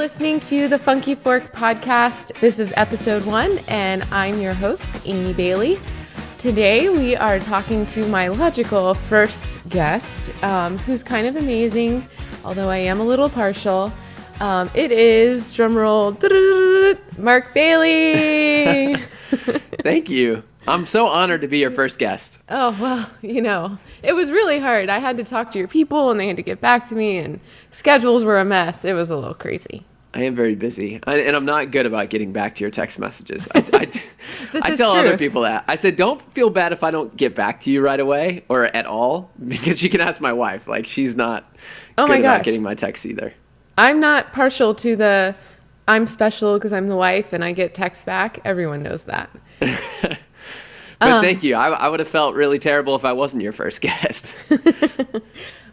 listening to the Funky Fork podcast. This is episode 1, and I'm your host, Amy Bailey. Today, we are talking to my logical first guest, who's kind of amazing, although I am a little partial. It is, drumroll, Mark Bailey. Thank you. I'm so honored to be your first guest. Oh, well, it was really hard. I had to talk to your people, and they had to get back to me, and schedules were a mess. It was a little crazy. I am very busy, and I'm not good about getting back to your text messages. I tell other people that. I said, don't feel bad if I don't get back to you right away or at all, because you can ask my wife. Like, she's not good about getting my texts either. I'm not partial to the I'm special because I'm the wife and I get texts back. Everyone knows that. But thank you. I would have felt really terrible if I wasn't your first guest.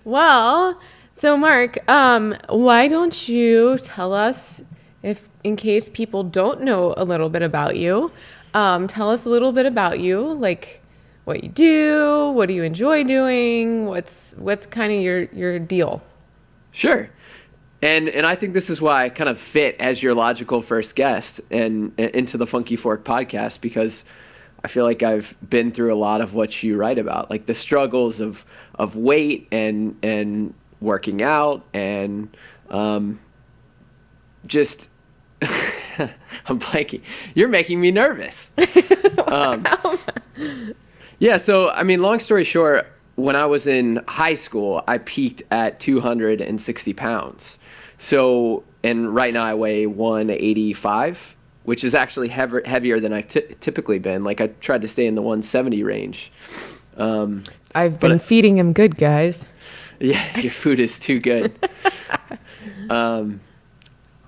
Well, so Mark, why don't you tell us, if in case people don't know a little bit about you, tell us a little bit about you, like what you do, what do you enjoy doing, what's kind of your deal? Sure. And I think this is why I kind of fit as your logical first guest and into the Funky Fork podcast, because I feel like I've been through a lot of what you write about, like the struggles of weight and working out and just I'm blanking. You're making me nervous. Yeah, so I mean, long story short, when I was in high school, I peaked at 260 pounds. So, and right now I weigh 185. Which is actually heavier than I've typically been. Like, I tried to stay in the 170 range. I've been feeding him good, guys. Yeah, your food is too good.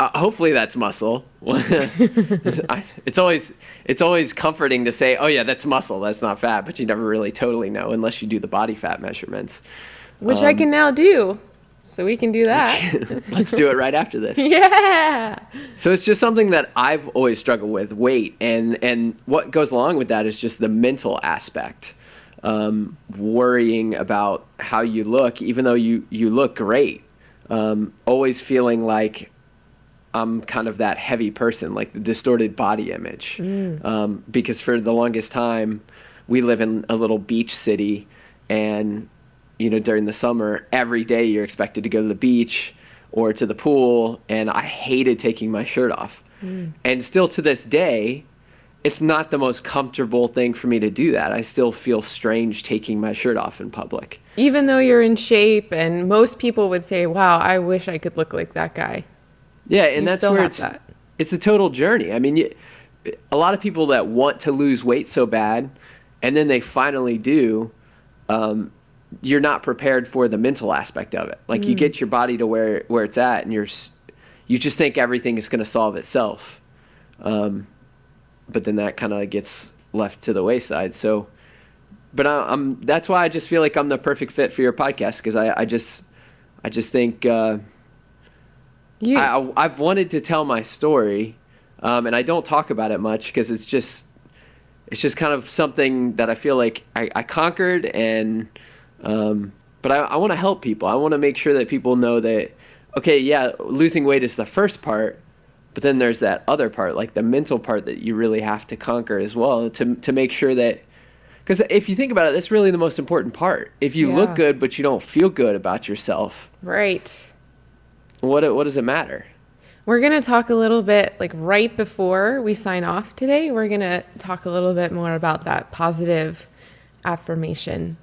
Hopefully that's muscle. It's always comforting to say, oh yeah, that's muscle, that's not fat, but you never really totally know unless you do the body fat measurements. Which I can now do. So we can do that. Let's do it right after this. Yeah. So it's just something that I've always struggled with, weight. And what goes along with that is just the mental aspect. Worrying about how you look, even though you look great. Always feeling like I'm kind of that heavy person, like the distorted body image. Because for the longest time, we live in a little beach city, and during the summer, every day you're expected to go to the beach or to the pool, and I hated taking my shirt off. And still to this day, it's not the most comfortable thing for me to do that. I still feel strange taking my shirt off in public. Even though you're in shape, and most people would say, wow, I wish I could look like that guy. Yeah, and that's where it's a total journey. I mean, a lot of people that want to lose weight so bad, and then they finally do, you're not prepared for the mental aspect of it. Like, you get your body to where it's at, and you just think everything is going to solve itself. But then that kind of gets left to the wayside. So, but that's why I just feel like I'm the perfect fit for your podcast. Cause I just think, I've wanted to tell my story. And I don't talk about it much because it's just kind of something that I feel like I conquered, and, but I want to help people. I want to make sure that people know that, okay, yeah, losing weight is the first part, but then there's that other part, like the mental part that you really have to conquer as well to make sure that, because if you think about it, that's really the most important part. If you look good, but you don't feel good about yourself. Right. What does it matter? We're going to talk a little bit, like right before we sign off today, we're going to talk a little bit more about that positive affirmation,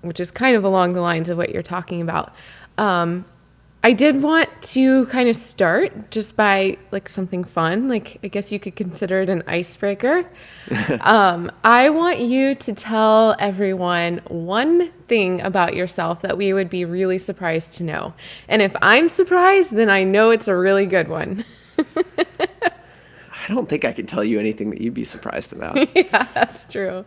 which is kind of along the lines of what you're talking about. I did want to kind of start just by like something fun. Like, I guess you could consider it an icebreaker. I want you to tell everyone one thing about yourself that we would be really surprised to know. And if I'm surprised, then I know it's a really good one. I don't think I can tell you anything that you'd be surprised about. Yeah, that's true.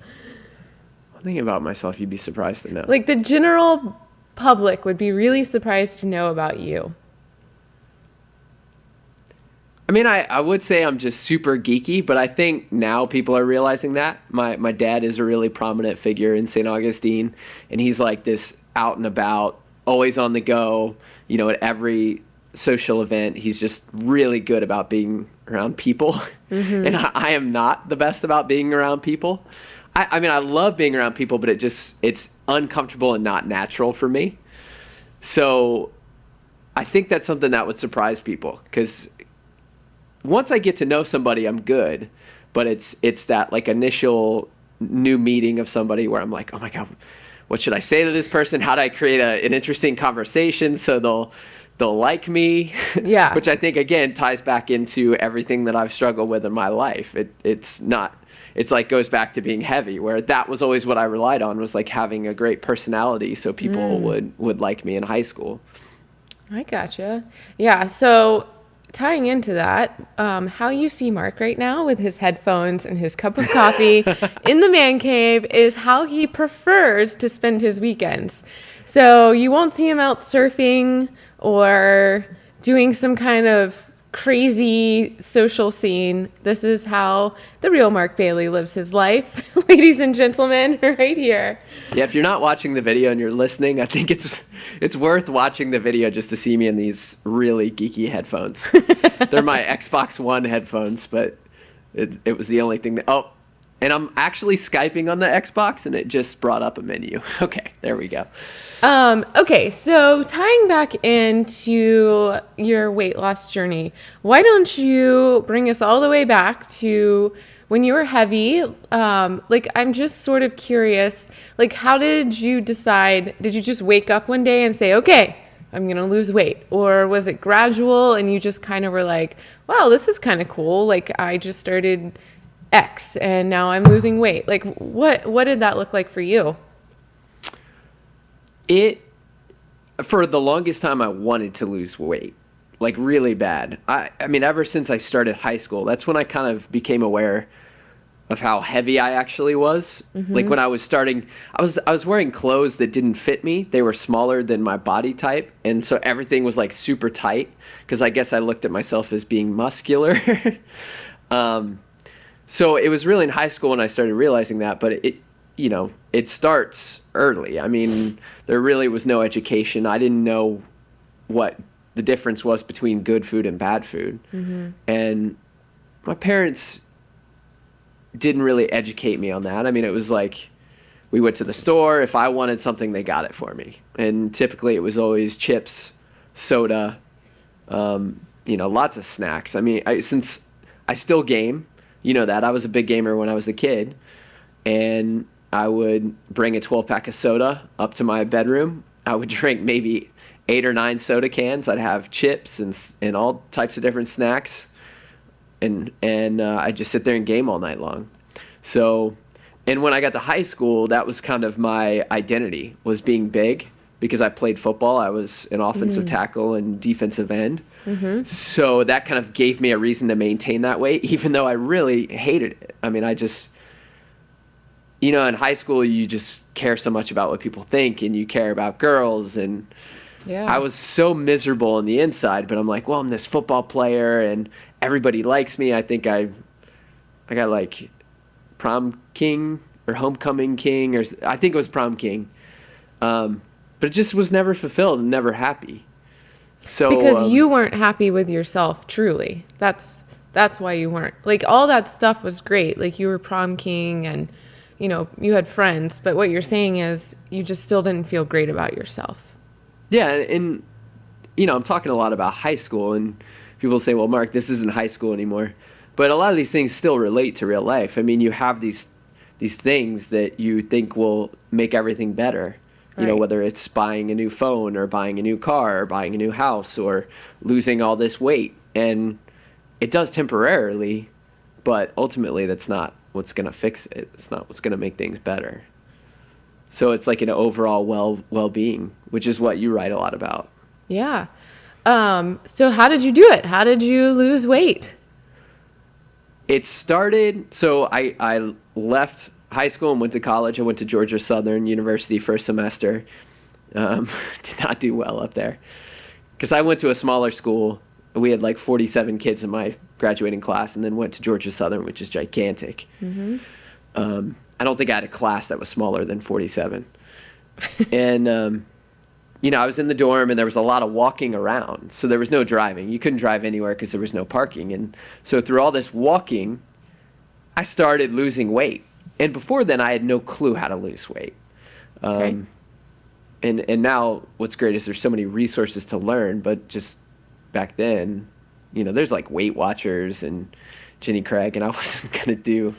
One thing about myself you'd be surprised to know. Like, the general public would be really surprised to know about you. I mean, I would say I'm just super geeky, but I think now people are realizing that. My dad is a really prominent figure in St. Augustine, and he's like this out and about, always on the go, at every social event. He's just really good about being around people. And I am not the best about being around people. I mean, I love being around people, but it's uncomfortable and not natural for me. So I think that's something that would surprise people, because once I get to know somebody, I'm good. But it's that like initial new meeting of somebody where I'm like, oh my God, what should I say to this person? How do I create an interesting conversation so they'll like me? Yeah. Which I think, again, ties back into everything that I've struggled with in my life. It's like goes back to being heavy, where that was always what I relied on, was like having a great personality so people would like me in high school. I gotcha. Yeah. So tying into that, how you see Mark right now with his headphones and his cup of coffee in the man cave is how he prefers to spend his weekends. So you won't see him out surfing or doing some kind of crazy social scene. This is how the real Mark Bailey lives his life, ladies and gentlemen, right here. Yeah, if you're not watching the video and you're listening, I think it's worth watching the video just to see me in these really geeky headphones. They're my Xbox One headphones, but it was the only thing that... Oh, and I'm actually Skyping on the Xbox, and it just brought up a menu. Okay, there we go. Okay, so tying back into your weight loss journey, why don't you bring us all the way back to when you were heavy? I'm just sort of curious, like, how did you decide? Did you just wake up one day and say, okay, I'm going to lose weight? Or was it gradual and you just kind of were like, wow, this is kind of cool. Like, I just started X and now I'm losing weight. Like, what did that look like for you? For the longest time, I wanted to lose weight, like really bad. I mean, ever since I started high school, that's when I kind of became aware of how heavy I actually was. Like when I was starting, I was wearing clothes that didn't fit me. They were smaller than my body type. And so everything was like super tight, because I guess I looked at myself as being muscular. So it was really in high school when I started realizing that, but it starts early. I mean, there really was no education. I didn't know what the difference was between good food and bad food. And my parents didn't really educate me on that. I mean, it was like we went to the store. If I wanted something, they got it for me. And typically it was always chips, soda, lots of snacks. I mean, since I still game, that I was a big gamer when I was a kid, and I would bring a 12-pack of soda up to my bedroom. I would drink maybe 8 or 9 soda cans. I'd have chips and all types of different snacks, and I'd just sit there and game all night long. So, and when I got to high school, that was kind of my identity, was being big, because I played football. I was an offensive tackle and defensive end. So that kind of gave me a reason to maintain that weight, even though I really hated it. I mean, I just... in high school, you just care so much about what people think, and you care about girls. And I was so miserable on the inside, but I'm like, well, I'm this football player and everybody likes me. I think I got like prom king or homecoming king, or I think it was prom king. But it just was never fulfilled and never happy. So because you weren't happy with yourself, truly. That's why you weren't. Like, all that stuff was great. Like, you were prom king and you had friends, but what you're saying is you just still didn't feel great about yourself. Yeah, and I'm talking a lot about high school, and people say, well, Mark, this isn't high school anymore. But a lot of these things still relate to real life. I mean, you have these things that you think will make everything better. Right. Whether it's buying a new phone or buying a new car or buying a new house or losing all this weight. And it does temporarily, but ultimately that's not what's going to fix it. It's not what's going to make things better. So it's like an overall well-being, which is what you write a lot about. Yeah. So how did you do it? How did you lose weight? It started, so I left high school and went to college. I went to Georgia Southern University for a semester. Did not do well up there, because I went to a smaller school. We had like 47 kids in my graduating class, and then went to Georgia Southern, which is gigantic. I don't think I had a class that was smaller than 47. And I was in the dorm and there was a lot of walking around. So there was no driving. You couldn't drive anywhere because there was no parking. And so through all this walking, I started losing weight. And before then, I had no clue how to lose weight. Okay. And now what's great is there's so many resources to learn, but just back then, there's like Weight Watchers and Jenny Craig, and I wasn't going to do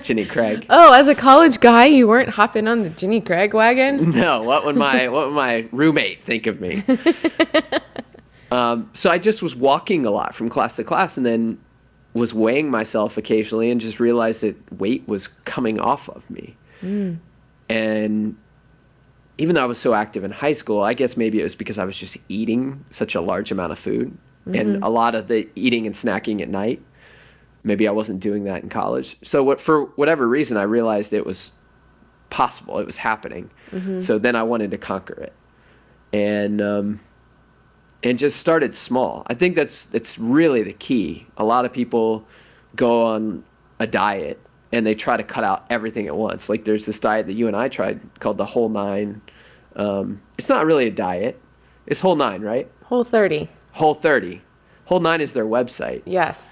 Jenny Craig. Oh, as a college guy, you weren't hopping on the Jenny Craig wagon? No, what would my roommate think of me? So I just was walking a lot from class to class, and then was weighing myself occasionally and just realized that weight was coming off of me. And even though I was so active in high school, I guess maybe it was because I was just eating such a large amount of food and a lot of the eating and snacking at night. Maybe I wasn't doing that in college. So for whatever reason, I realized it was possible. It was happening. So then I wanted to conquer it. And just started small. I think that's really the key. A lot of people go on a diet and they try to cut out everything at once. Like there's this diet that you and I tried called the Whole 9. It's not really a diet. It's Whole 9, right? Whole 30. Whole 30. Whole 9 is their website. Yes.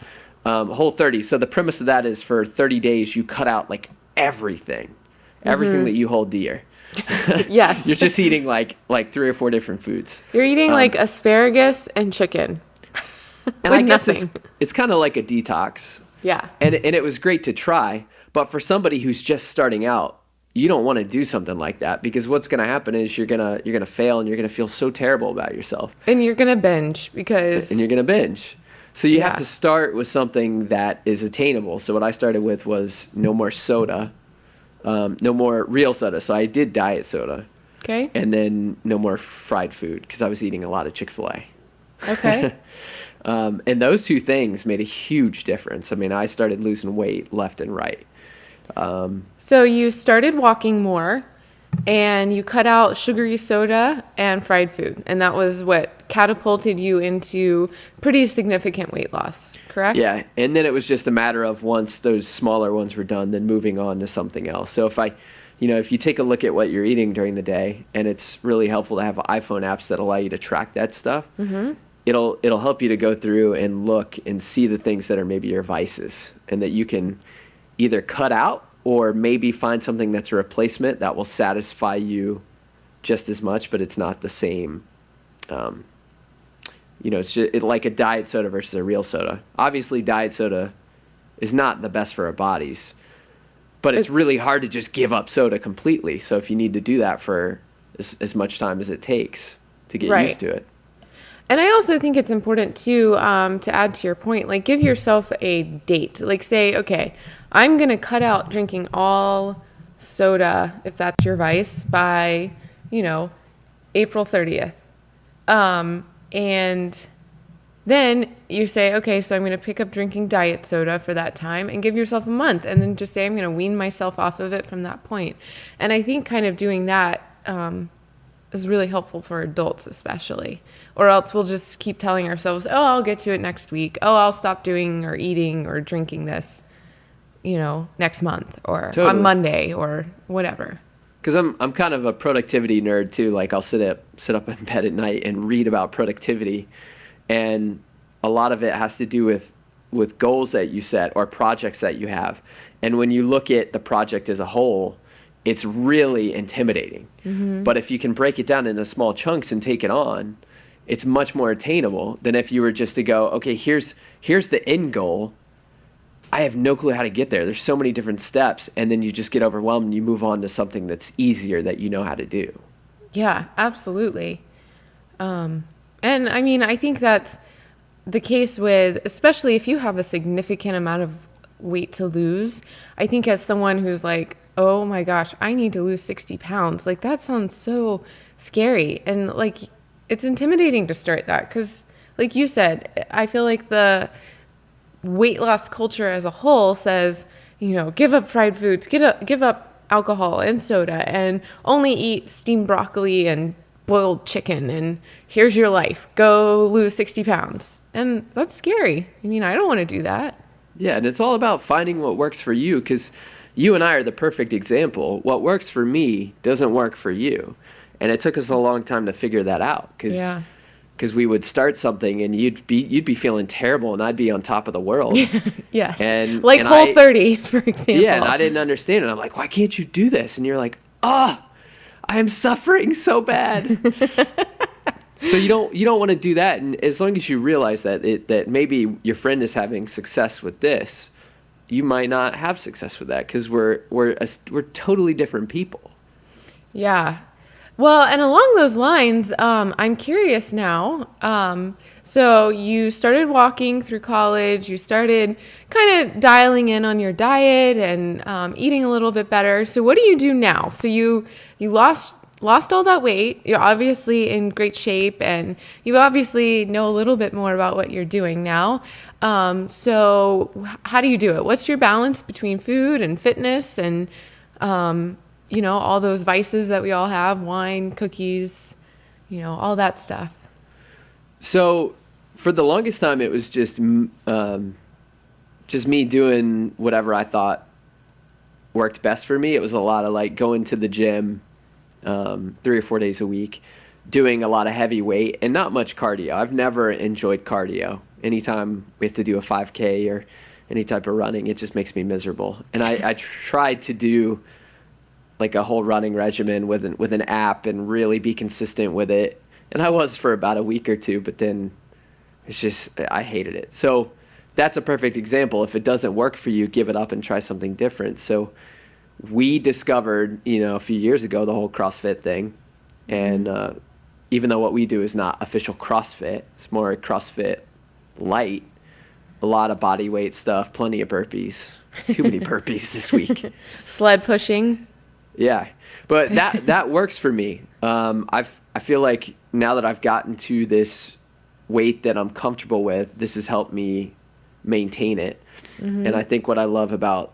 Whole 30. So the premise of that is for 30 days you cut out like everything that you hold dear. Yes. You're just eating like 3 or 4 different foods. You're eating like asparagus and chicken. And I guess it's kind of like a detox. Yeah. And it was great to try, but for somebody who's just starting out, you don't want to do something like that because what's going to happen is you're going to fail and you're going to feel so terrible about yourself. And you're going to binge And you're going to binge. So you have to start with something that is attainable. So what I started with was no more soda. No more real soda. So I did diet soda. Okay. And then no more fried food because I was eating a lot of Chick-fil-A. Okay. And those two things made a huge difference. I mean, I started losing weight left and right. So you started walking more and you cut out sugary soda and fried food. And that was what catapulted you into pretty significant weight loss, correct? Yeah. And then it was just a matter of once those smaller ones were done, then moving on to something else. So if you take a look at what you're eating during the day, and it's really helpful to have iPhone apps that allow you to track that stuff, it'll help you to go through and look and see the things that are maybe your vices and that you can either cut out or maybe find something that's a replacement that will satisfy you just as much, but it's not the same. It's just like a diet soda versus a real soda. Obviously, diet soda is not the best for our bodies, but it's really hard to just give up soda completely. So if you need to do that for as much time as it takes to get used to it. And I also think it's important too, to add to your point, like give yourself a date. Like say, okay, I'm going to cut out drinking all soda, if that's your vice, by, April 30th. And then you say, okay, so I'm going to pick up drinking diet soda for that time and give yourself a month. And then just say, I'm going to wean myself off of it from that point. And I think kind of doing that is really helpful for adults especially. Or else we'll just keep telling ourselves, oh, I'll get to it next week. Oh, I'll stop doing or eating or drinking this, next month or on Monday or whatever. Because I'm kind of a productivity nerd too. Like I'll sit up in bed at night and read about productivity, and a lot of it has to do with goals that you set or projects that you have. And when you look at the project as a whole, it's really intimidating. But if you can break it down into small chunks and take it on, it's much more attainable than if you were just to go, okay, here's the end goal. I have no clue how to get there. There's so many different steps, and then you just get overwhelmed and you move on to something that's easier that you know how to do. Yeah, absolutely. And I mean, I think that's the case with, especially if you have a significant amount of weight to lose. I think as someone who's like, oh my gosh, I need to lose 60 pounds. Like that sounds so scary. And like, it's intimidating to start that because like you said, I feel like the weight loss culture as a whole says, give up fried foods, give up alcohol and soda and only eat steamed broccoli and boiled chicken and here's your life. Go lose 60 pounds. And that's scary. I mean, I don't want to do that. Yeah, and it's all about finding what works for you because you and I are the perfect example. What works for me doesn't work for you. And it took us a long time to figure that out Yeah. because we would start something and you'd be feeling terrible and I'd be on top of the world. Yes. And Like and Whole 30, for example. yeah, and I didn't understand it. I'm like, why can't you do this? And you're like, I am suffering so bad. So you don't want to do that. And as long as you realize that maybe your friend is having success with this, you might not have success with that because we're totally different people. Yeah. Well, and along those lines, I'm curious now. So you started walking through college, you started kind of dialing in on your diet and eating a little bit better. So what do you do now? So you lost all that weight. You're obviously in great shape, and you obviously know a little bit more about what you're doing now. So how do you do it? What's your balance between food and fitness and all those vices that we all have, wine, cookies, all that stuff? So for the longest time, it was just me doing whatever I thought worked best for me. It was a lot of like going to the gym 3 or 4 days a week, doing a lot of heavy weight and not much cardio. I've never enjoyed cardio. Anytime we have to do a 5K or any type of running, it just makes me miserable. And I tried to do like a whole running regimen with an app and really be consistent with it. And I was for about a week or two, but then I hated it. So that's a perfect example. If it doesn't work for you, give it up and try something different. So we discovered, a few years ago, the whole CrossFit thing. And even though what we do is not official CrossFit, it's more CrossFit light, a lot of body weight stuff, plenty of burpees, too many burpees this week. Sled pushing. Yeah, but that works for me. I feel like now that I've gotten to this weight that I'm comfortable with, this has helped me maintain it. Mm-hmm. And I think what I love about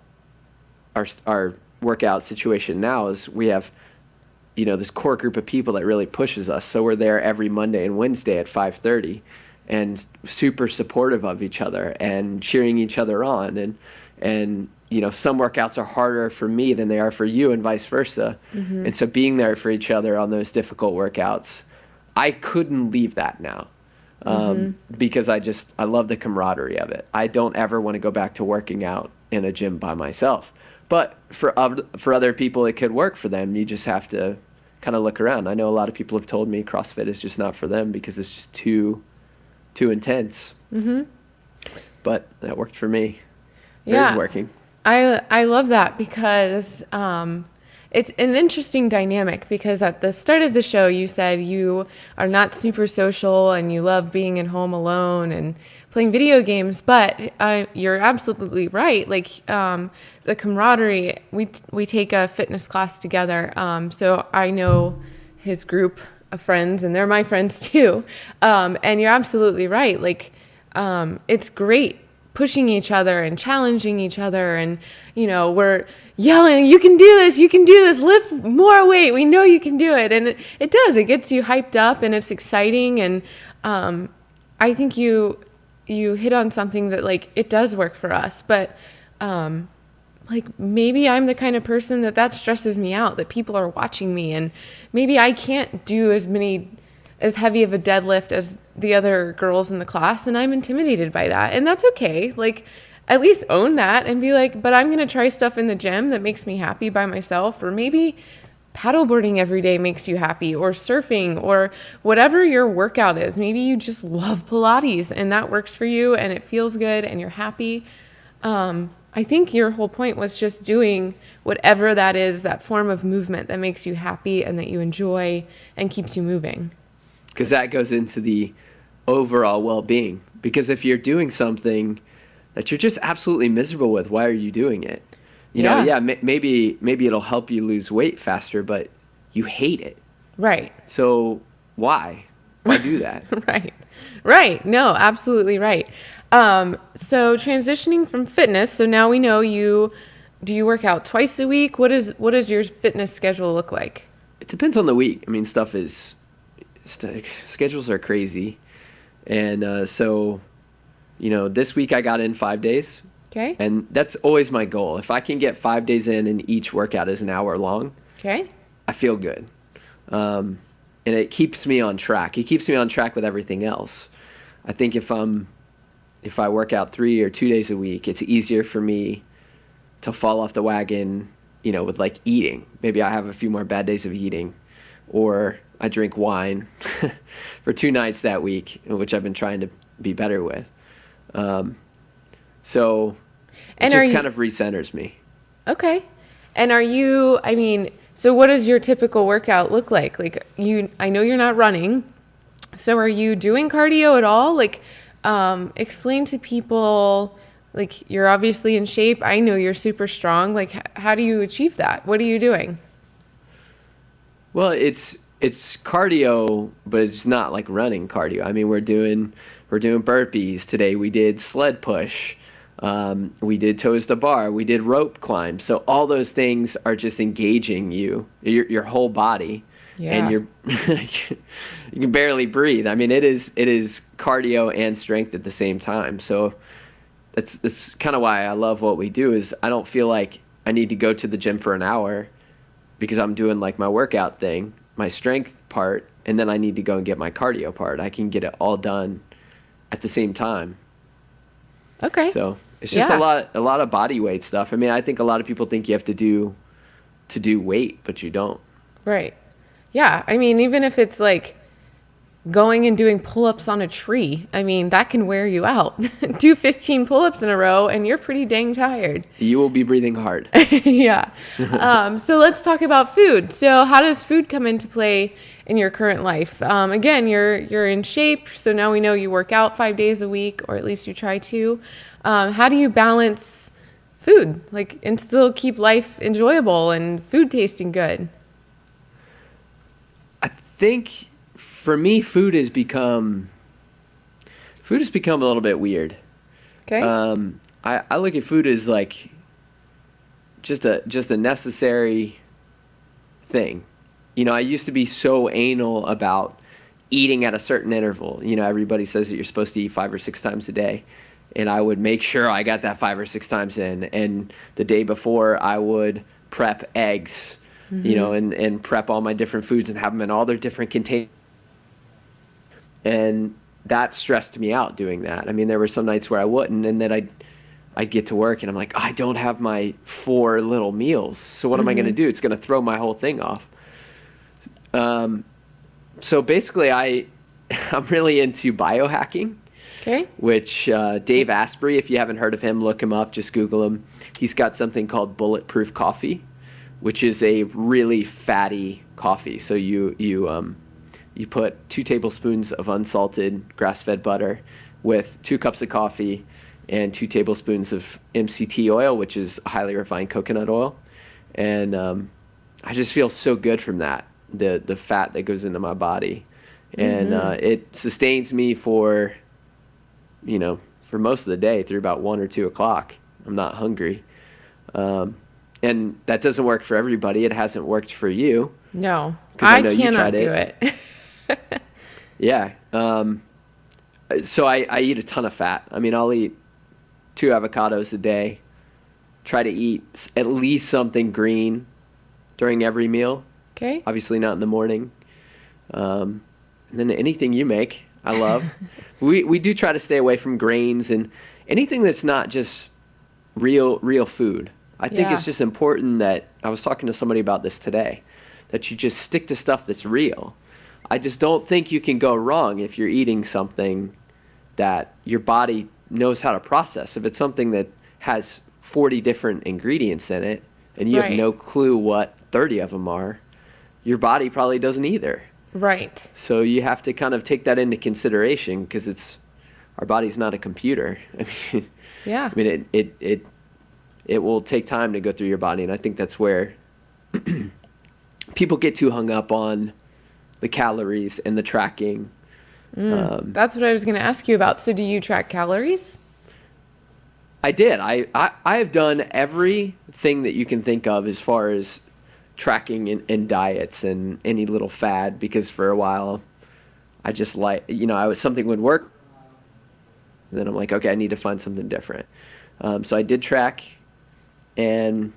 our workout situation now is we have, this core group of people that really pushes us. So we're there every Monday and Wednesday at 5:30 and super supportive of each other and cheering each other on. And some workouts are harder for me than they are for you and vice versa. Mm-hmm. And so being there for each other on those difficult workouts, I couldn't leave that now. Because I love the camaraderie of it. I don't ever want to go back to working out in a gym by myself. But for other people, it could work for them. You just have to kind of look around. I know a lot of people have told me CrossFit is just not for them because it's just too intense. Mm-hmm. But that worked for me. Yeah. It is working. I love that because it's an interesting dynamic because at the start of the show, you said you are not super social and you love being at home alone and playing video games, but you're absolutely right. Like the camaraderie, we take a fitness class together. So I know his group of friends and they're my friends too. And you're absolutely right. Like it's great pushing each other and challenging each other. And, we're yelling, you can do this, lift more weight. We know you can do it. And it does, it gets you hyped up and it's exciting. And I think you hit on something that like, it does work for us, but like maybe I'm the kind of person that stresses me out, that people are watching me and maybe I can't do as heavy of a deadlift as the other girls in the class, and I'm intimidated by that. And that's okay. Like, at least own that and be like, but I'm going to try stuff in the gym that makes me happy by myself, or maybe paddleboarding every day makes you happy, or surfing, or whatever your workout is. Maybe you just love Pilates and that works for you and it feels good and you're happy. I think your whole point was just doing whatever that is, that form of movement that makes you happy and that you enjoy and keeps you moving. Because that goes into the overall well-being. Because if you're doing something that you're just absolutely miserable with, why are you doing it? Maybe it'll help you lose weight faster, but you hate it. Right. So why? Why do that? Right. No, absolutely right. So transitioning from fitness, so now we know do you work out twice a week? What does your fitness schedule look like? It depends on the week. I mean, schedules are crazy. And so, this week I got in 5 days. Okay. And that's always my goal. If I can get 5 days in and each workout is an hour long, okay, I feel good. And it keeps me on track. It keeps me on track with everything else. I think if I work out 3 or 2 days a week, it's easier for me to fall off the wagon, with like eating. Maybe I have a few more bad days of eating, or I drink wine for 2 nights that week, which I've been trying to be better with. So it And just kind of recenters me. okay. And so what does your typical workout look like? Like I know you're not running. So are you doing cardio at all? Like, explain to people, like, you're obviously in shape. I know you're super strong. Like, how do you achieve that? What are you doing? Well, it's cardio, but it's not like running cardio. I mean, we're doing burpees today. We did sled push. We did toes to bar. We did rope climb. So all those things are just engaging your whole body, and Yeah. you can barely breathe. I mean, it is cardio and strength at the same time. So that's kind of why I love what we do. Is I don't feel like I need to go to the gym for an hour because I'm doing like my workout thing, my strength part, and then I need to go and get my cardio part. I can get it all done at the same time. Okay. So it's just Yeah. a lot of body weight stuff. I mean, I think a lot of people think you have to do weight, but you don't. Right. Yeah. I mean, even if it's like going and doing pull-ups on a tree, I mean, that can wear you out. Do 15 pull-ups in a row and you're pretty dang tired. You will be breathing hard. Yeah. So let's talk about food. So how does food come into play in your current life? Again, you're in shape, so now we know you work out 5 days a week, or at least you try to. How do you balance food, like, and still keep life enjoyable and food tasting good? I think for me, food has become a little bit weird. Okay. I look at food as like just a necessary thing. I used to be so anal about eating at a certain interval. Everybody says that you're supposed to eat 5 or 6 times a day, and I would make sure I got that 5 or 6 times in. And the day before, I would prep eggs, and prep all my different foods and have them in all their different containers. And that stressed me out doing that. I mean, there were some nights where I wouldn't, and then I'd get to work and I'm like, I don't have my 4 little meals. So what am I going to do? It's going to throw my whole thing off. So basically I'm really into biohacking, Okay. which Dave Asprey, if you haven't heard of him, look him up, just Google him. He's got something called Bulletproof Coffee, which is a really fatty coffee. So you put 2 tablespoons of unsalted grass-fed butter with 2 cups of coffee and 2 tablespoons of MCT oil, which is highly refined coconut oil. And I just feel so good from that, the fat that goes into my body. And it sustains me for most of the day through about 1 or 2 o'clock. I'm not hungry. And that doesn't work for everybody. It hasn't worked for you. No, 'Cause I I know you cannot tried do it. Yeah. So I eat a ton of fat. I mean, I'll eat 2 avocados a day. Try to eat at least something green during every meal. Okay. Obviously not in the morning. And then anything you make, I love. We do try to stay away from grains and anything that's not just real food. I think Yeah. it's just important that I was talking to somebody about this today, that you just stick to stuff that's real. I just don't think you can go wrong if you're eating something that your body knows how to process. If it's something that has 40 different ingredients in it and you have Right. no clue what 30 of them are, your body probably doesn't either. Right. So you have to kind of take that into consideration because our body's not a computer. Yeah. I mean it will take time to go through your body, and I think that's where people get too hung up on the calories and the tracking. That's what I was going to ask you about. So do you track calories? I did. I have done everything that you can think of as far as tracking in diets and any little fad, because for a while I just something would work. And then I'm like, okay, I need to find something different. So I did track, and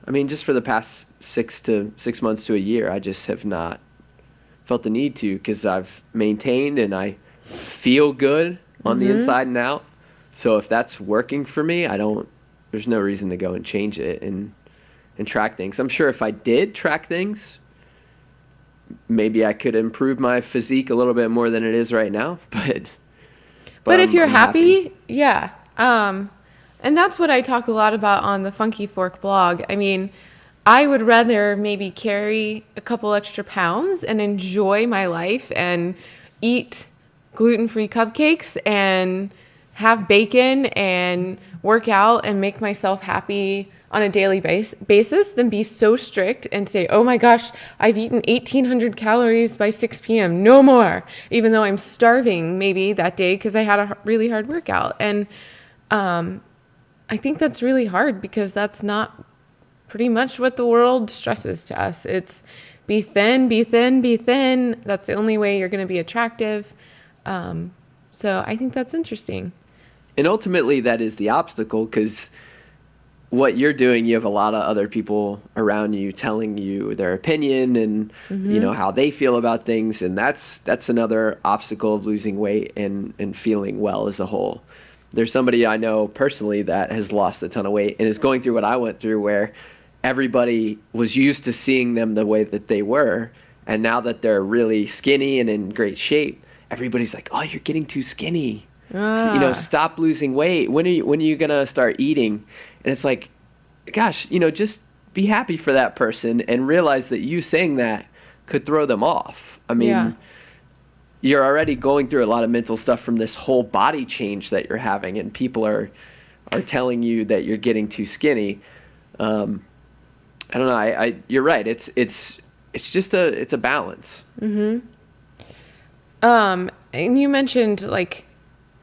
I mean, just for the past 6 months to a year, I just have not felt the need to, because I've maintained and I feel good on the inside and out. So if that's working for me, there's no reason to go and change it and track things. I'm sure if I did track things, maybe I could improve my physique a little bit more than it is right now, But if you're I'm happy. happy, yeah. And that's what I talk a lot about on the Funky Fork blog. I mean, I would rather maybe carry a couple extra pounds and enjoy my life and eat gluten-free cupcakes and have bacon and work out and make myself happy on a daily basis than be so strict and say, oh my gosh, I've eaten 1,800 calories by 6 p.m. No more, even though I'm starving maybe that day because I had a really hard workout. And I think that's really hard because that's not pretty much what the world stresses to us. It's be thin, be thin, be thin. That's the only way you're going to be attractive. So I think that's interesting. And ultimately, that is the obstacle, because what you're doing, you have a lot of other people around you telling you their opinion and how they feel about things, and that's another obstacle of losing weight and feeling well as a whole. There's somebody I know personally that has lost a ton of weight and is going through what I went through, where everybody was used to seeing them the way that they were, and now that they're really skinny and in great shape, everybody's like, oh, you're getting too skinny. So, stop losing weight. When are you gonna start eating? And it's like, gosh, just be happy for that person and realize that you saying that could throw them off. I mean, you're already going through a lot of mental stuff from this whole body change that you're having, and people are telling you that you're getting too skinny. I don't know. You're right. It's just a balance. And you mentioned, like,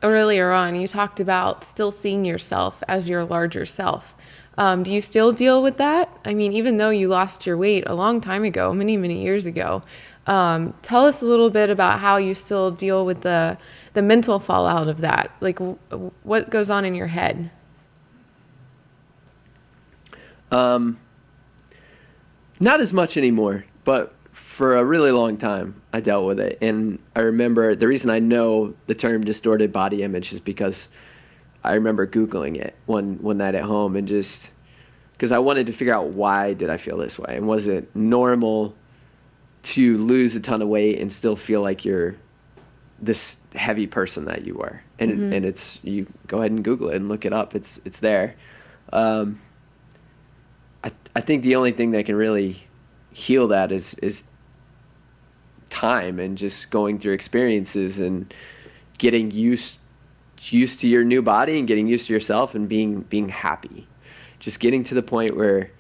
earlier on, you talked about still seeing yourself as your larger self. Do you still deal with that? I mean, even though you lost your weight a long time ago, many, many years ago, tell us a little bit about how you still deal with the mental fallout of that. Like, what goes on in your head? Not as much anymore, but for a really long time, I dealt with it. And I remember the reason I know the term distorted body image is because I remember Googling it one night at home, and just because I wanted to figure out, why did I feel this way? And was it normal to lose a ton of weight and still feel like you're this heavy person that you were? And and it's, you go ahead and Google it and look it up. It's there. I think the only thing that can really heal that is time, and just going through experiences and getting used to your new body and getting used to yourself and being happy. Just getting to the point where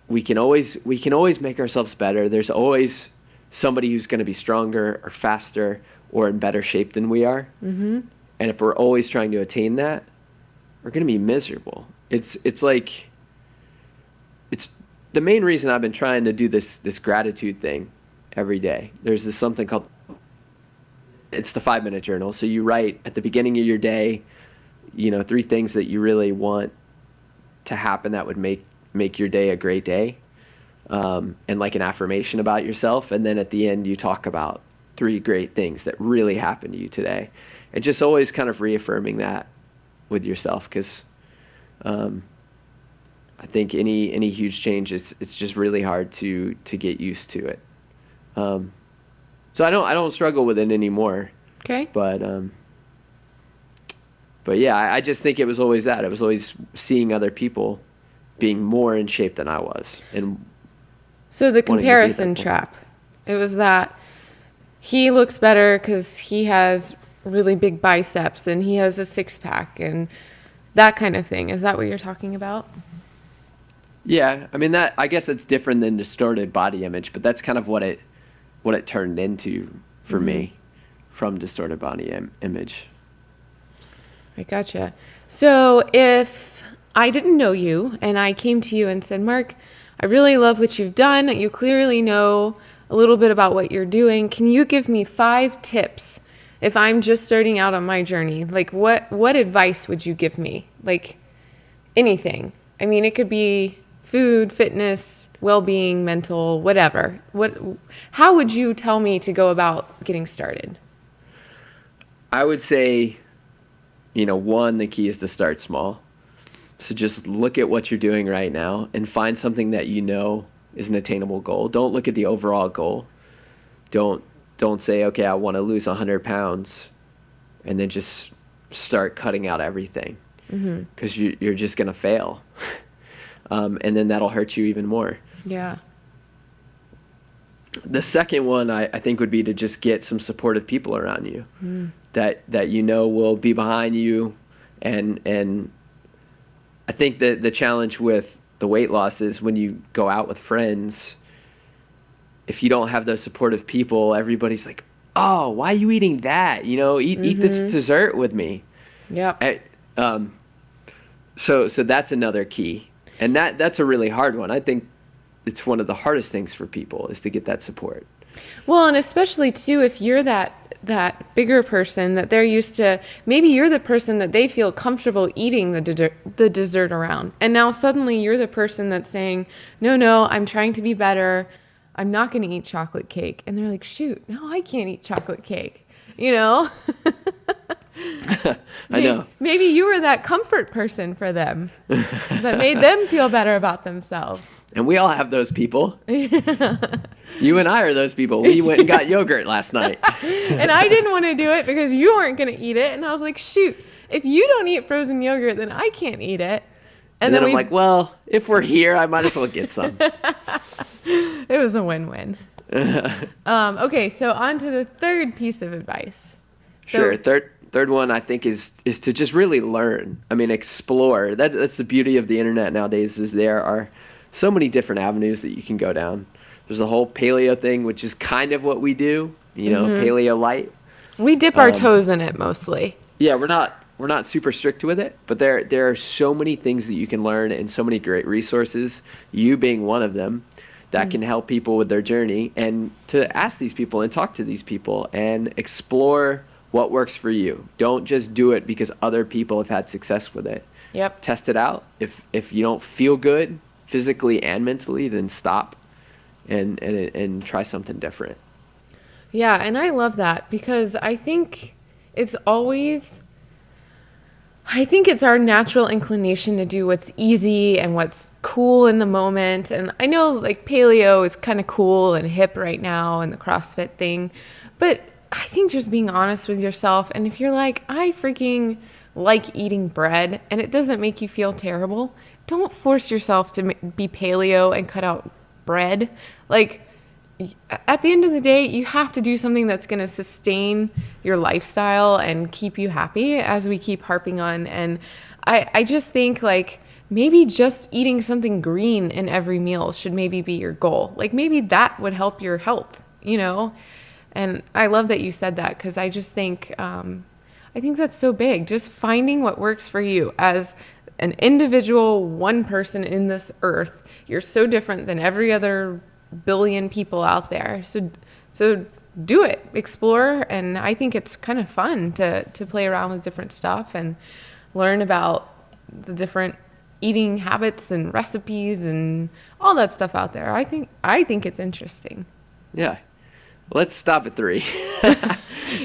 we can always make ourselves better. There's always somebody who's going to be stronger or faster or in better shape than we are. And if we're always trying to attain that, we're going to be miserable. It's the main reason I've been trying to do this gratitude thing every day. There's something called, it's the 5-minute journal. So you write at the beginning of your day, 3 things that you really want to happen that would make your day a great day, and like an affirmation about yourself. And then at the end, you talk about 3 great things that really happened to you today. And just always kind of reaffirming that with yourself, because I think any huge change, it's just really hard to get used to it. So I don't struggle with it anymore. Okay. But yeah, I just think it was always that. It was always seeing other people being more in shape than I was. And so the comparison trap, it was that he looks better because he has really big biceps and he has a 6-pack and that kind of thing. Is that what you're talking about? Yeah, I mean, that, I guess it's different than distorted body image, but that's kind of what it turned into for me from distorted body image. I gotcha. So if I didn't know you and I came to you and said, Mark, I really love what you've done. You clearly know a little bit about what you're doing. Can you give me 5 tips if I'm just starting out on my journey? Like, what advice would you give me? Like, anything. I mean, it could be food, fitness, well-being, mental, whatever. How would you tell me to go about getting started? I would say, one, the key is to start small. So just look at what you're doing right now and find something that you know is an attainable goal. Don't look at the overall goal. Don't say, okay, I want to lose 100 pounds, and then just start cutting out everything, because you're just going to fail. And then that'll hurt you even more. Yeah. The second one, I think, would be to just get some supportive people around you that will be behind you. And I think that the challenge with the weight loss is when you go out with friends, if you don't have those supportive people, everybody's like, oh, why are you eating that? Eat this dessert with me. Yeah. So that's another key. And that's a really hard one. I think it's one of the hardest things for people is to get that support. Well, and especially too, if you're that bigger person that they're used to, maybe you're the person that they feel comfortable eating the dessert around. And now suddenly you're the person that's saying, no, I'm trying to be better. I'm not going to eat chocolate cake. And they're like, shoot, no, I can't eat chocolate cake. I know. Maybe you were that comfort person for them that made them feel better about themselves. And we all have those people. You and I are those people. We went and got yogurt last night. And I didn't want to do it because you weren't going to eat it. And I was like, shoot, if you don't eat frozen yogurt, then I can't eat it. And then I'm like, well, if we're here, I might as well get some. It was a win-win. Okay, so on to the third piece of advice. Sure. Third one, I think, is to just really learn. I mean, explore. That's the beauty of the internet nowadays, is there are so many different avenues that you can go down. There's the whole paleo thing, which is kind of what we do, paleo light. We dip our toes in it mostly. Yeah, we're not super strict with it, but there are so many things that you can learn and so many great resources, you being one of them, that can help people with their journey, and to ask these people and talk to these people and explore what works for you. Don't just do it because other people have had success with it. Yep. Test it out. If you don't feel good physically and mentally, then stop and try something different. Yeah, and I love that because I think it's our natural inclination to do what's easy and what's cool in the moment. And I know like paleo is kind of cool and hip right now and the CrossFit thing, but I think just being honest with yourself, and if you're like, I freaking like eating bread and it doesn't make you feel terrible, don't force yourself to be paleo and cut out bread. Like, at the end of the day, you have to do something that's going to sustain your lifestyle and keep you happy, as we keep harping on. And I just think like maybe just eating something green in every meal should maybe be your goal. Like maybe that would help your health, And I love that you said that, because I just think, I think that's so big. Just finding what works for you as an individual, one person in this earth. You're so different than every other billion people out there. So do it, explore. And I think it's kind of fun to play around with different stuff and learn about the different eating habits and recipes and all that stuff out there. I think it's interesting. Yeah. Let's stop at 3.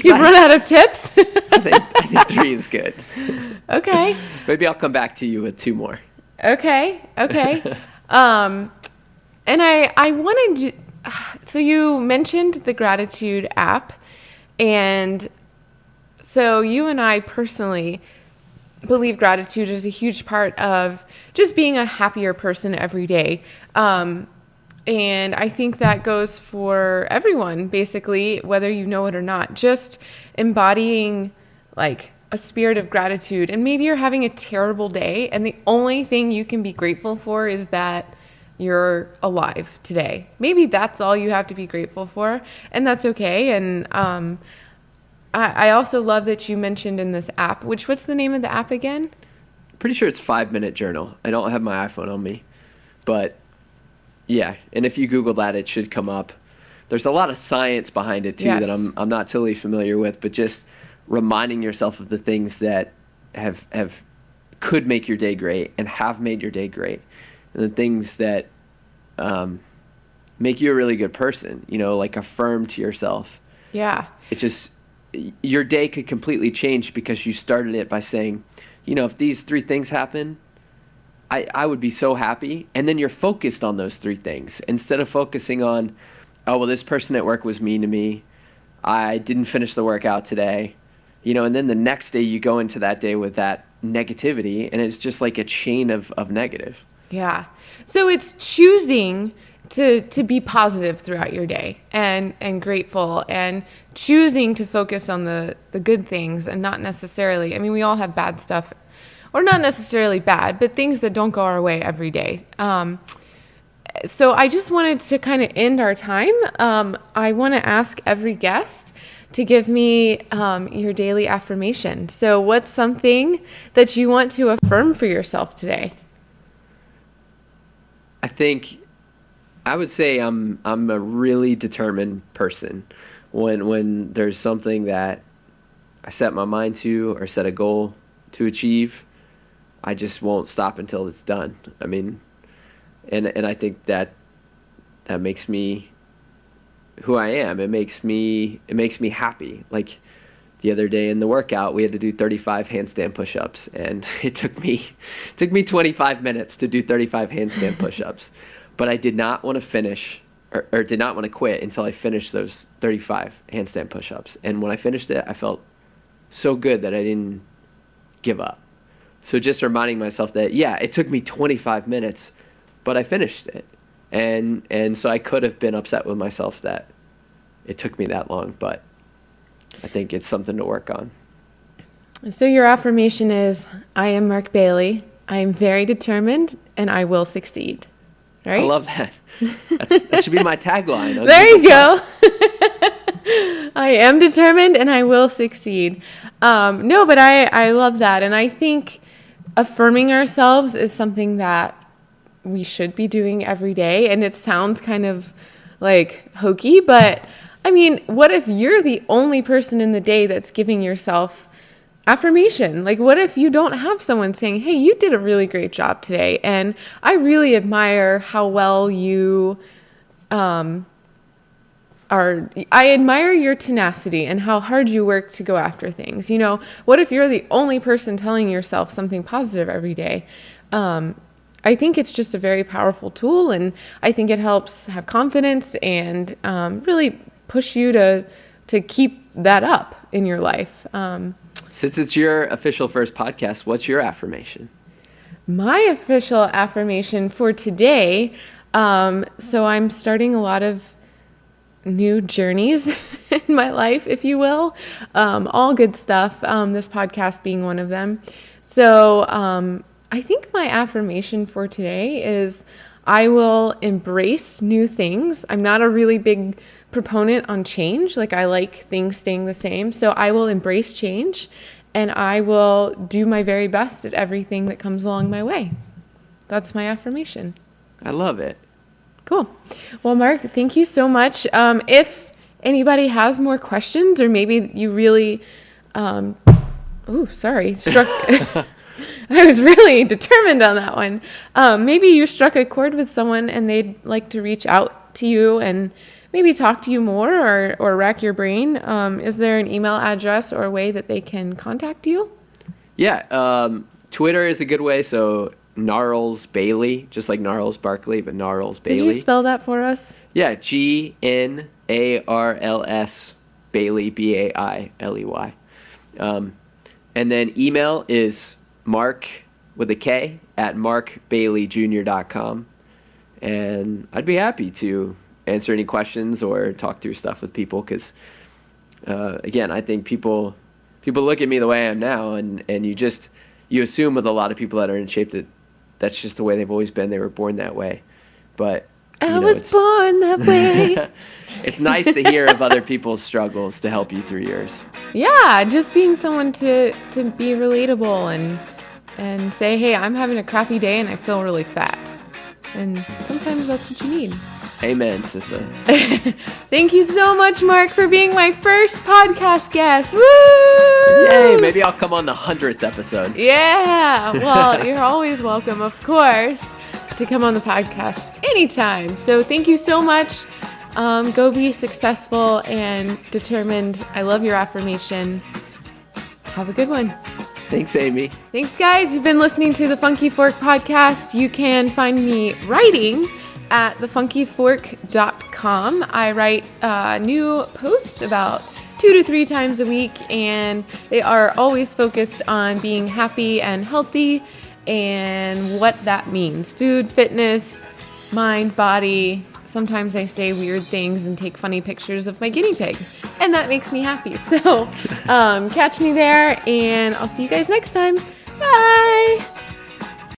You've run out of tips? I think 3 is good. Okay. Maybe I'll come back to you with 2 more. Okay. And I wanted to, so you mentioned the gratitude app, and so you and I personally believe gratitude is a huge part of just being a happier person every day. And I think that goes for everyone, basically, whether you know it or not, just embodying like a spirit of gratitude. And maybe you're having a terrible day and the only thing you can be grateful for is that you're alive today. Maybe that's all you have to be grateful for, and that's okay. And I also love that you mentioned in this app, what's the name of the app again? Pretty sure it's 5-Minute Journal. I don't have my iPhone on me, but yeah. And if you Google that, it should come up. There's a lot of science behind it too, yes, that I'm not totally familiar with, but just reminding yourself of the things that have could make your day great and have made your day great, and the things that make you a really good person, like affirm to yourself. Yeah. It just, your day could completely change because you started it by saying, if these 3 things happen, I would be so happy. And then you're focused on those 3 things instead of focusing on, oh, well, this person at work was mean to me. I didn't finish the workout today. And then the next day you go into that day with that negativity, and it's just like a chain of negative. Yeah. So it's choosing to be positive throughout your day and grateful, and choosing to focus on the good things, and not necessarily, we all have bad stuff, or not necessarily bad, but things that don't go our way every day. So I just wanted to kind of end our time. I want to ask every guest to give me your daily affirmation. So what's something that you want to affirm for yourself today? I think I would say I'm a really determined person. When there's something that I set my mind to or set a goal to achieve, I just won't stop until it's done. And I think that makes me who I am. It makes me happy. Like the other day in the workout, we had to do 35 handstand push-ups, and it took me 25 minutes to do 35 handstand push-ups. But I did not want to finish or did not want to quit until I finished those 35 handstand push-ups. And when I finished it, I felt so good that I didn't give up. So just reminding myself that, yeah, it took me 25 minutes, but I finished it. And so I could have been upset with myself that it took me that long, but I think it's something to work on. So your affirmation is, I am Mark Bailey. I am very determined, and I will succeed. Right? I love that. That should be my tagline. There you go. I am determined and I will succeed. No, but I love that. And I think affirming ourselves is something that we should be doing every day. And it sounds kind of like hokey, but what if you're the only person in the day that's giving yourself affirmation? Like, what if you don't have someone saying, hey, you did a really great job today, and I really admire how well you I admire your tenacity and how hard you work to go after things. What if you're the only person telling yourself something positive every day? I think it's just a very powerful tool, and I think it helps have confidence and really push you to keep that up in your life. Since it's your official first podcast, what's your affirmation? My official affirmation for today, so I'm starting a lot of new journeys in my life, if you will, all good stuff, this podcast being one of them. So I think my affirmation for today is I will embrace new things. I'm not a really big proponent on change. Like, I like things staying the same. So I will embrace change, and I will do my very best at everything that comes along my way. That's my affirmation. I love it. Cool. Well, Mark, thank you so much. If anybody has more questions, or maybe you really, struck, I was really determined on that one. Maybe you struck a chord with someone and they'd like to reach out to you and maybe talk to you more or rack your brain. Is there an email address or a way that they can contact you? Yeah, Twitter is a good way. So Gnarls Bailey, just like Gnarls Barkley, but Gnarls Bailey. Did you spell that for us? Yeah, GNARLS Bailey, BAILEY. And then email is Mark with a K at markbaileyjr.com. And I'd be happy to answer any questions or talk through stuff with people, because again, I think people look at me the way I am now, and you assume with a lot of people that are in shape that's just the way they've always been. They were born that way. But I was born that way. It's nice to hear of other people's struggles to help you through yours. Yeah, just being someone to be relatable and say, hey, I'm having a crappy day and I feel really fat. And sometimes that's what you need. Amen, sister. Thank you so much, Mark, for being my first podcast guest. Woo! Yay, maybe I'll come on the 100th episode. Yeah, well, you're always welcome, of course, to come on the podcast anytime. So thank you so much. Go be successful and determined. I love your affirmation. Have a good one. Thanks, Amy. Thanks, guys. You've been listening to the Funky Fork podcast. You can find me writing at thefunkyfork.com. I write new posts about 2 to 3 times a week, and they are always focused on being happy and healthy and what that means. Food, fitness, mind, body. Sometimes I say weird things and take funny pictures of my guinea pig, and that makes me happy. So catch me there, and I'll see you guys next time. Bye!